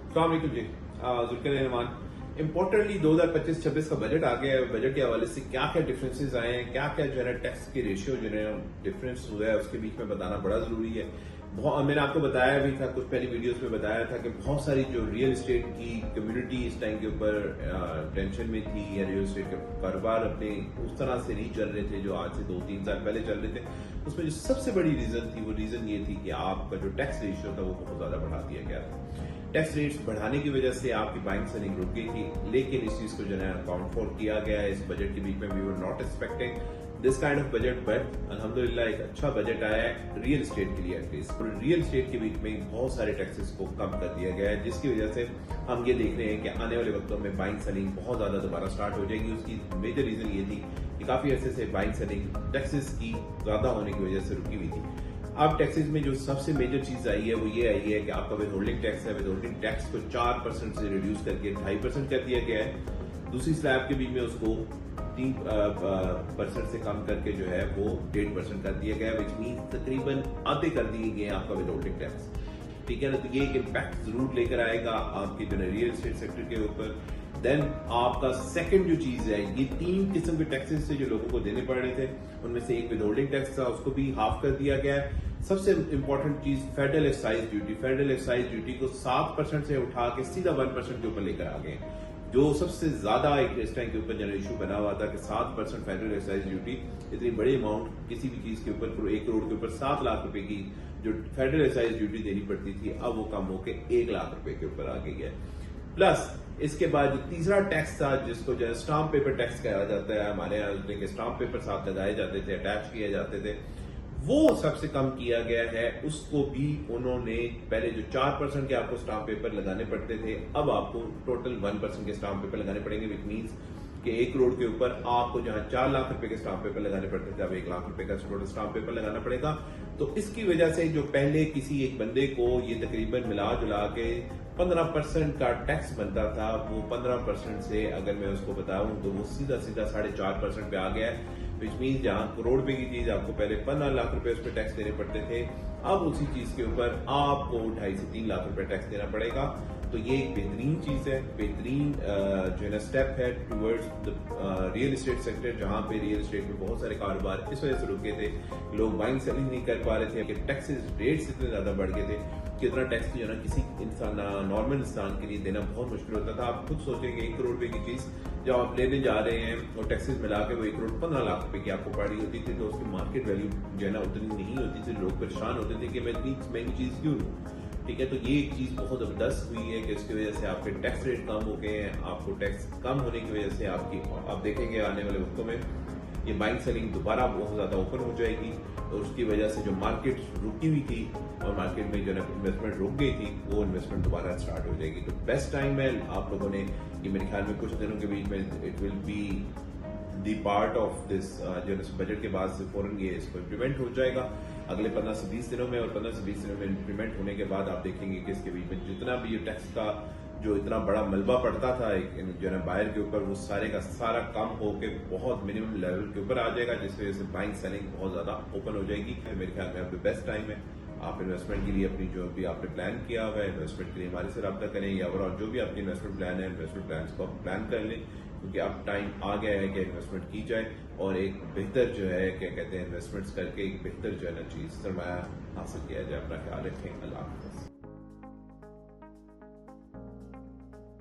अस्सलाम वालेकुम जी। जुल्फिकार रहमान। इम्पोर्टेंटली 2025-26 का बजट आ गया है। बजट के हवाले से क्या क्या डिफरेंसेस आए हैं, क्या क्या जो है टैक्स के रेशियो जो है डिफरेंस हुआ है, उसके बीच में बताना बड़ा जरूरी है। मैंने आपको बताया भी था, कुछ पहली वीडियोस में बताया था कि बहुत सारी जो रियल एस्टेट की कम्युनिटी इस टाइम के ऊपर टेंशन में थी, या रियल एस्टेट के कारोबार अपने उस तरह से नहीं चल रहे थे जो आज से 2-3 साल पहले चल रहे थे। उसमें जो सबसे बड़ी रीजन थी, वो रीजन ये थी कि आपका जो टैक्स रेशियो था वो बहुत ज्यादा बढ़ा दिया गया था। टैक्स रेट्स बढ़ाने की वजह से आपकी बाइंग सेलिंग रुक गई थी, लेकिन इस चीज को जो है अकाउंट फॉर किया गया है इस बजट के बीच में। We were not expecting this kind of budget, but अल्हम्दुलिल्लाह एक अच्छा बजट आया है रियल एस्टेट के लिए। एटलीस्ट रियल एस्टेट के बीच में बहुत सारे टैक्सेस को कम कर दिया गया है, जिसकी वजह से हम ये देख रहे हैं कि आने वाले वक्तों में बाइंग सेलिंग बहुत ज्यादा दोबारा स्टार्ट हो जाएगी। उसकी मेजर रीजन ये थी कि काफी अरसे से बाइंग सेलिंग टैक्सेस की ज्यादा होने की वजह से रुकी हुई थी। अब टैक्सेस में जो सबसे मेजर चीज आई है वो ये आई है कि आपका विदहोल्डिंग टैक्स है, विदहोल्डिंग टैक्स को 4% से रिड्यूस करके 2.5% कर दिया गया है। दूसरी स्लैब के बीच में उसको 3% से कम करके जो है वो 1.5% कर दिया गया, विच मीन तकरीबन आधे कर दिए गए आपका विदहोल्डिंग टैक्स। ठीक है ना, तो ये एक इम्पैक्ट जरूर लेकर आएगा आपके जो रियल एस्टेट सेक्टर के ऊपर। देन आपका सेकंड जो चीज है, ये 3 किस्म के टैक्सेस थे जो लोगों को देने पड़ रहे थे, उनमें से एक विदहोल्डिंग टैक्स था, उसको भी हाफ कर दिया गया है। सबसे इंपॉर्टेंट चीज federal excise duty. Federal excise duty को 7% से उठा के सीधा 1% के ऊपर लेकर आ गए, जो सबसे ज्यादा एक इस टाइम के ऊपर जनरल इशू बना हुआ था कि 7% फेडरल एक्साइज ड्यूटी, इतनी बड़ी अमाउंट किसी भी चीज के ऊपर 1 करोड़ के ऊपर 7 लाख रुपए की जो फेडरल एक्साइज ड्यूटी देनी पड़ती थी, अब वो कम होकर 1 लाख रुपए के ऊपर आ गई है। प्लस इसके बाद जो तीसरा टैक्स था, जिसको जो है स्टाम्प पेपर टैक्स कहा जाता है, हमारे यहाँ स्टाम्प पेपर साथ लगाए जाते थे, अटैच किए जाते थे, वो सबसे कम किया गया है। उसको भी उन्होंने पहले जो 4% के आपको स्टाम्प पेपर लगाने पड़ते थे, अब आपको टोटल 1% के स्टाम्प पेपर लगाने पड़ेंगे, विच मीन्स कि 1 करोड़ के ऊपर आपको जहां 4 लाख रुपए के स्टाम्प पेपर लगाने पड़ते थे, अब 1 लाख रुपए का टोटल स्टाम्प पेपर लगाना पड़ेगा। तो इसकी वजह से जो पहले किसी एक बंदे को ये तकरीबन मिला जुला के 15% का टैक्स बनता था, वो 15% से अगर मैं उसको बताऊं तो वो सीधा सीधा 4.5% पे आ गया है, विच मीन जहां करोड़ रुपए की चीज आपको पहले 15 लाख रुपए उस पर टैक्स देने पड़ते थे, अब उसी चीज के ऊपर आपको 2.5 से 3 लाख रुपए टैक्स देना पड़ेगा। तो ये एक बेहतरीन चीज है, बेहतरीन जो है ना स्टेप है towards the real estate sector, जहां पे रियल एस्टेट में बहुत सारे कारोबार इस वजह से रुके थे, लोग बाइंग सेलिंग नहीं कर पा रहे थे कि टैक्सेस रेट्स इतने ज्यादा बढ़ गए थे कि इतना टैक्स जो है ना किसी इंसान नॉर्मल इंसान के लिए देना बहुत मुश्किल होता था। आप खुद सोचेंगे 1 करोड़ रुपए की चीज जब आप लेने जा रहे हैं और टैक्सेस मिला के वो 1 करोड़ 15 लाख रुपए की आपको पड़ी होती थी, तो उसकी मार्केट वैल्यू जो है ना उतनी नहीं होती थी। लोग परेशान होते थे कि मैं इतनी महंगी चीज क्यों लूं। ठीक है, तो ये एक चीज बहुत जबरदस्त हुई है कि इसकी वजह से आपके टैक्स रेट कम हो गए हैं। आपको टैक्स कम होने की वजह से आपकी आप देखेंगे आने वाले वक्तों में ये बाइंग सेलिंग दोबारा बहुत ज्यादा ओपन हो जाएगी, और उसकी वजह से जो मार्केट रुकी हुई थी और मार्केट में जो इन्वेस्टमेंट रुक गई थी, वो इन्वेस्टमेंट दोबारा स्टार्ट हो जाएगी। तो बेस्ट टाइम है आप लोगों ने, ये मेरे ख्याल में कुछ दिनों के बीच में it will be the part of this जो बजट के बाद से फौरन ये इसको इम्प्लीमेंट हो जाएगा अगले 15 से 20 दिनों में, और 15 से 20 दिनों में इम्प्लीमेंट होने के बाद आप देखेंगे कि इसके बीच में जितना भी ये टैक्स का जो इतना बड़ा मलबा पड़ता था एक जो है बायर के ऊपर, वो सारे का सारा कम होके बहुत मिनिमम लेवल के ऊपर आ जाएगा, जिसकी वजह से बाइंग सेलिंग बहुत ज्यादा ओपन हो जाएगी। मेरे ख्याल में अब बेस्ट टाइम है आप इन्वेस्टमेंट के लिए अपनी जो भी आपने प्लान किया हुआ है इन्वेस्टमेंट के लिए हमारे से रब्ता करें, या ओवरऑल जो भी आपकी इन्वेस्टमेंट प्लान है इन्वेस्टमेंट प्लान को आप प्लान कर लें, क्योंकि अब टाइम आ गया है कि इन्वेस्टमेंट की जाए और एक बेहतर जो है क्या कहते हैं इन्वेस्टमेंट्स करके एक बेहतर जो है ना चीज सरमाया हासिल किया जाए। अपना ख्याल रखें। अल्लाह हाफ़िज़।